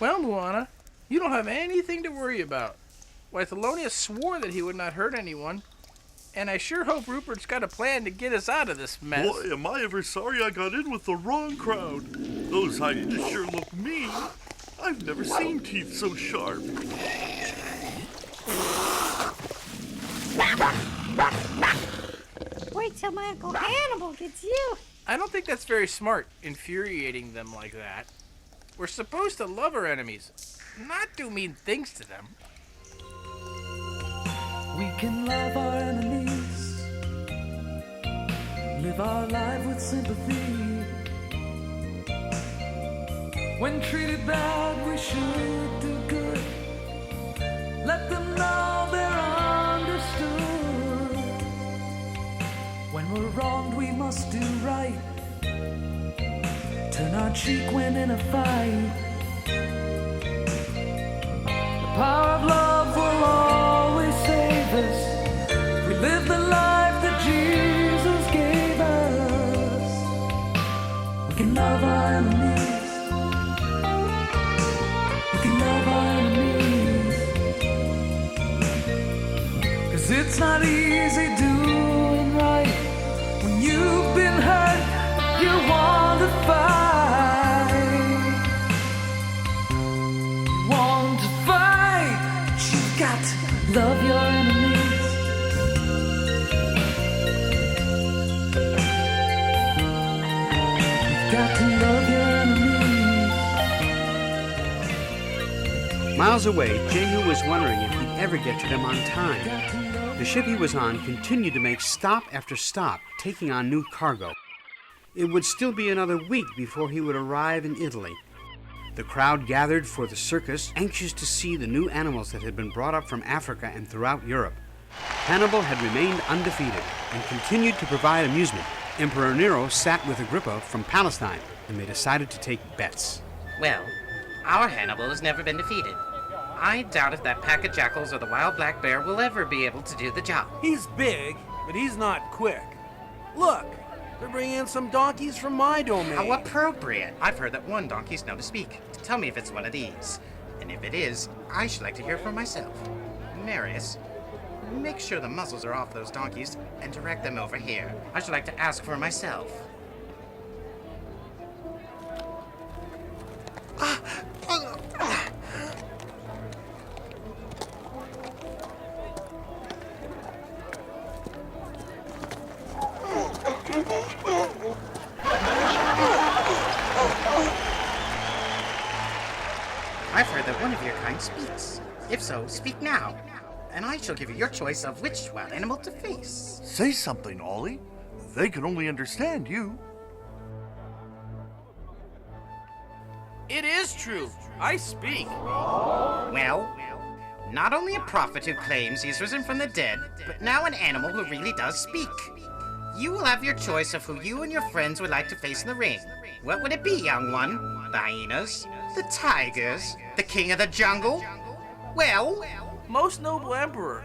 Well, Moana, you don't have anything to worry about. Why, Thelonious swore that he would not hurt anyone, and I sure hope Rupert's got a plan to get us out of this mess. Boy, am I ever sorry I got in with the wrong crowd. Those hyenas sure look mean. I've never seen teeth so sharp. Wait till my Uncle Hannibal gets you. I don't think that's very smart, infuriating them like that. We're supposed to love our enemies, not do mean things to them. We can love our enemies, live our life with sympathy. When treated bad, we should do good. Let them know they're understood. When we're wronged, we must do right. Turn our cheek when in a fight. The power of love will always save us. We live the life that Jesus gave us. We can love our enemies. We can love our enemies. 'Cause it's not easy doing right. When you've been hurt, you want to fight. You want to fight, but you've got to love your enemies. You've got to love your enemies. Miles away, Jehu was wondering if he'd ever get to them on time. The ship he was on continued to make stop after stop, taking on new cargo. It would still be another week before he would arrive in Italy. The crowd gathered for the circus, anxious to see the new animals that had been brought up from Africa and throughout Europe. Hannibal had remained undefeated and continued to provide amusement. Emperor Nero sat with Agrippa from Palestine, and they decided to take bets. Well, our Hannibal has never been defeated. I doubt if that pack of jackals or the wild black bear will ever be able to do the job. He's big, but he's not quick. Look, they're bringing in some donkeys from my domain. How appropriate. I've heard that one donkey's known to speak. Tell me if it's one of these. And if it is, I should like to hear for myself. Marius, make sure the muzzles are off those donkeys and direct them over here. I should like to ask for myself. I've heard that one of your kind speaks. If so, speak now, and I shall give you your choice of which wild animal to face. Say something, Ollie. They can only understand you. It is true. I speak. Well, not only a prophet who claims he's risen from the dead, but now an animal who really does speak. You will have your choice of who you and your friends would like to face in the ring. What would it be, young one? The hyenas? The tigers? The king of the jungle? Well, Most noble Emperor,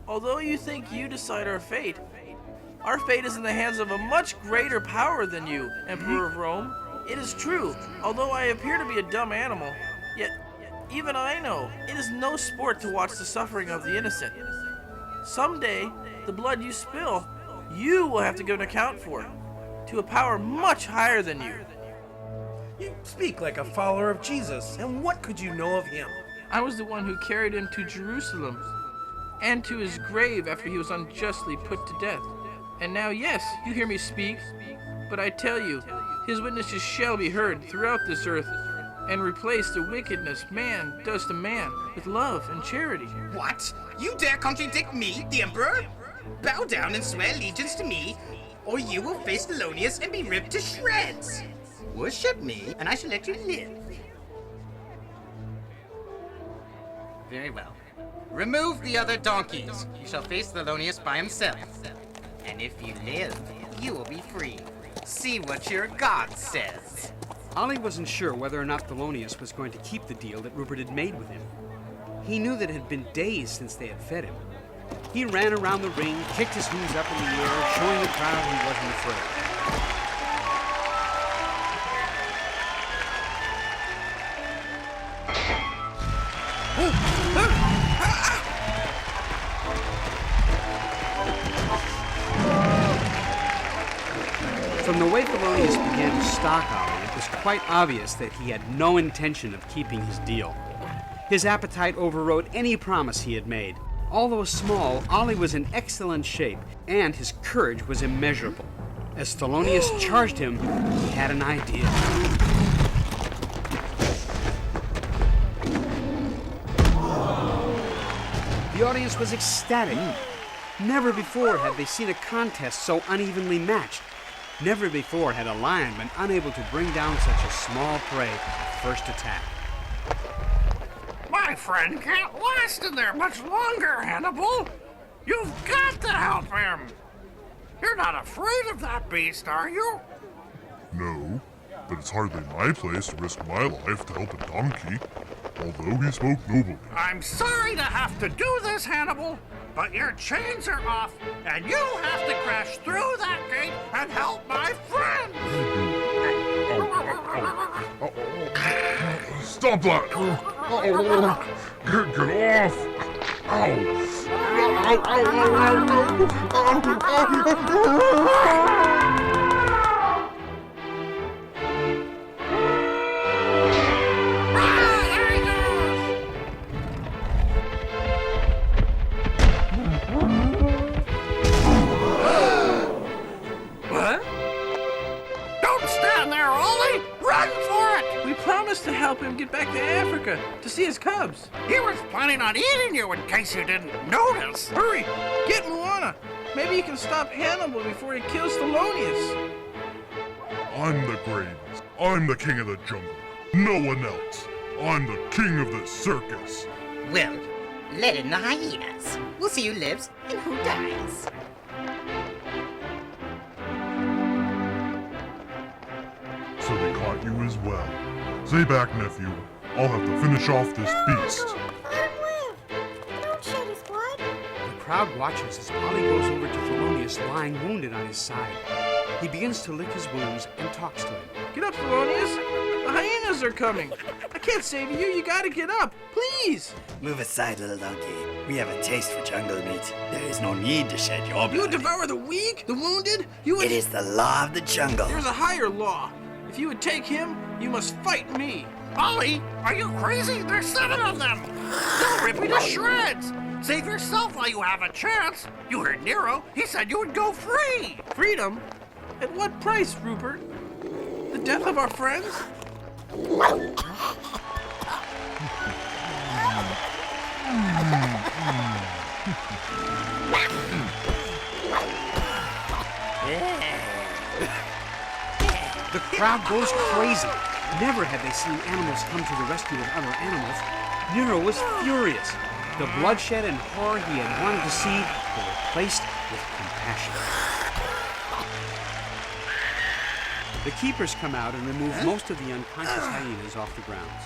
although you think you decide our fate is in the hands of a much greater power than you, Emperor of Rome. It is true, although I appear to be a dumb animal, yet even I know it is no sport to watch the suffering of the innocent. Someday, the blood you spill, you will have to give an account for, to a power much higher than you. You speak like a follower of Jesus, and what could you know of him? I was the one who carried him to Jerusalem and to his grave after he was unjustly put to death. And now, yes, you hear me speak, but I tell you, his witnesses shall be heard throughout this earth and replace the wickedness man does to man with love and charity. what? You dare contradict me, the emperor? Bow down and swear allegiance to me, or you will face Thelonious and be ripped to shreds. Worship me, and I shall let you live. Very well. Remove the other donkeys. You shall face Thelonious by himself. And if you live, you will be free. See what your God says. Ollie wasn't sure whether or not Thelonious was going to keep the deal that Rupert had made with him. He knew that it had been days since they had fed him. He ran around the ring, kicked his hooves up in the air, showing the crowd he wasn't afraid. stock Ollie, it was quite obvious that he had no intention of keeping his deal. His appetite overrode any promise he had made. Although small, Ollie was in excellent shape, and his courage was immeasurable. As Thelonious charged him, he had an idea. The audience was ecstatic. Never before had they seen a contest so unevenly matched. Never before had a lion been unable to bring down such a small prey at first attack. My friend can't last in there much longer, Hannibal. You've got to help him. You're not afraid of that beast, are you? No, but it's hardly my place to risk my life to help a donkey, although he spoke nobly. I'm sorry to have to do this, Hannibal, but your chains are off, and you have to crash through that gate and help my friend. Stop that! Get off! Ow! What? Don't stand there, Ollie! Run for it! We promised to help him get back to Africa to see his cubs. He was planning on eating you in case you didn't notice. Hurry, get Moana. Maybe you can stop Hannibal before he kills Thelonious. I'm the greatest. I'm the king of the jungle. No one else. I'm the king of the circus. Well, let in the hyenas. We'll see who lives and who dies. So they caught you as well. Stay back, nephew. I'll have to finish off this beast. Let him live. Don't shed his blood. The crowd watches as Ollie goes over to Thelonious lying wounded on his side. He begins to lick his wounds and talks to him. Get up, Thelonious. The hyenas are coming. I can't save you. You gotta get up. Please. Move aside, little donkey. We have a taste for jungle meat. There is no need to shed your You would blood. devour the weak, the wounded. You would... It is the law of the jungle. There's a higher law. If you would take him, you must fight me. Ollie, are you crazy? There's 7 of them. They'll rip you to shreds. Save yourself while you have a chance. You heard Nero. He said you would go free. Freedom? At what price, Rupert? The death of our friends? The crowd goes crazy. Never had they seen animals come to the rescue of other animals. Nero was furious. The bloodshed and horror he had wanted to see were replaced with compassion. The keepers come out and remove most of the unconscious hyenas off the grounds.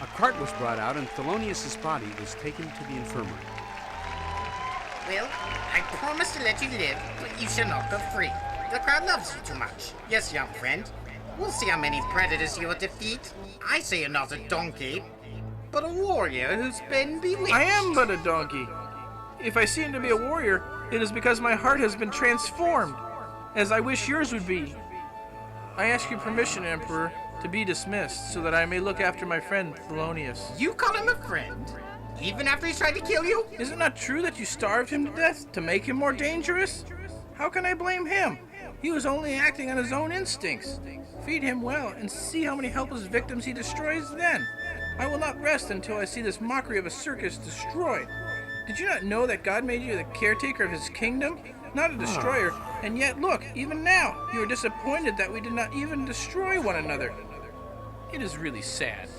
A cart was brought out and Thelonious' body was taken to the infirmary. Well, I promise to let you live, but you shall not go free. The crowd loves you too much. Yes, young friend. We'll see how many predators you'll defeat. I say you're not a donkey, but a warrior who's been bewitched. I am but a donkey. If I seem to be a warrior, it is because my heart has been transformed, as I wish yours would be. I ask your permission, Emperor, to be dismissed, so that I may look after my friend, Thelonious. You call him a friend? Even after he's tried to kill you? Is it not true that you starved him to death to make him more dangerous? How can I blame him? He was only acting on his own instincts. Feed him well and see how many helpless victims he destroys then. I will not rest until I see this mockery of a circus destroyed. Did you not know that God made you the caretaker of his kingdom? Not a destroyer, and yet look, even now, you are disappointed that we did not even destroy one another. It is really sad.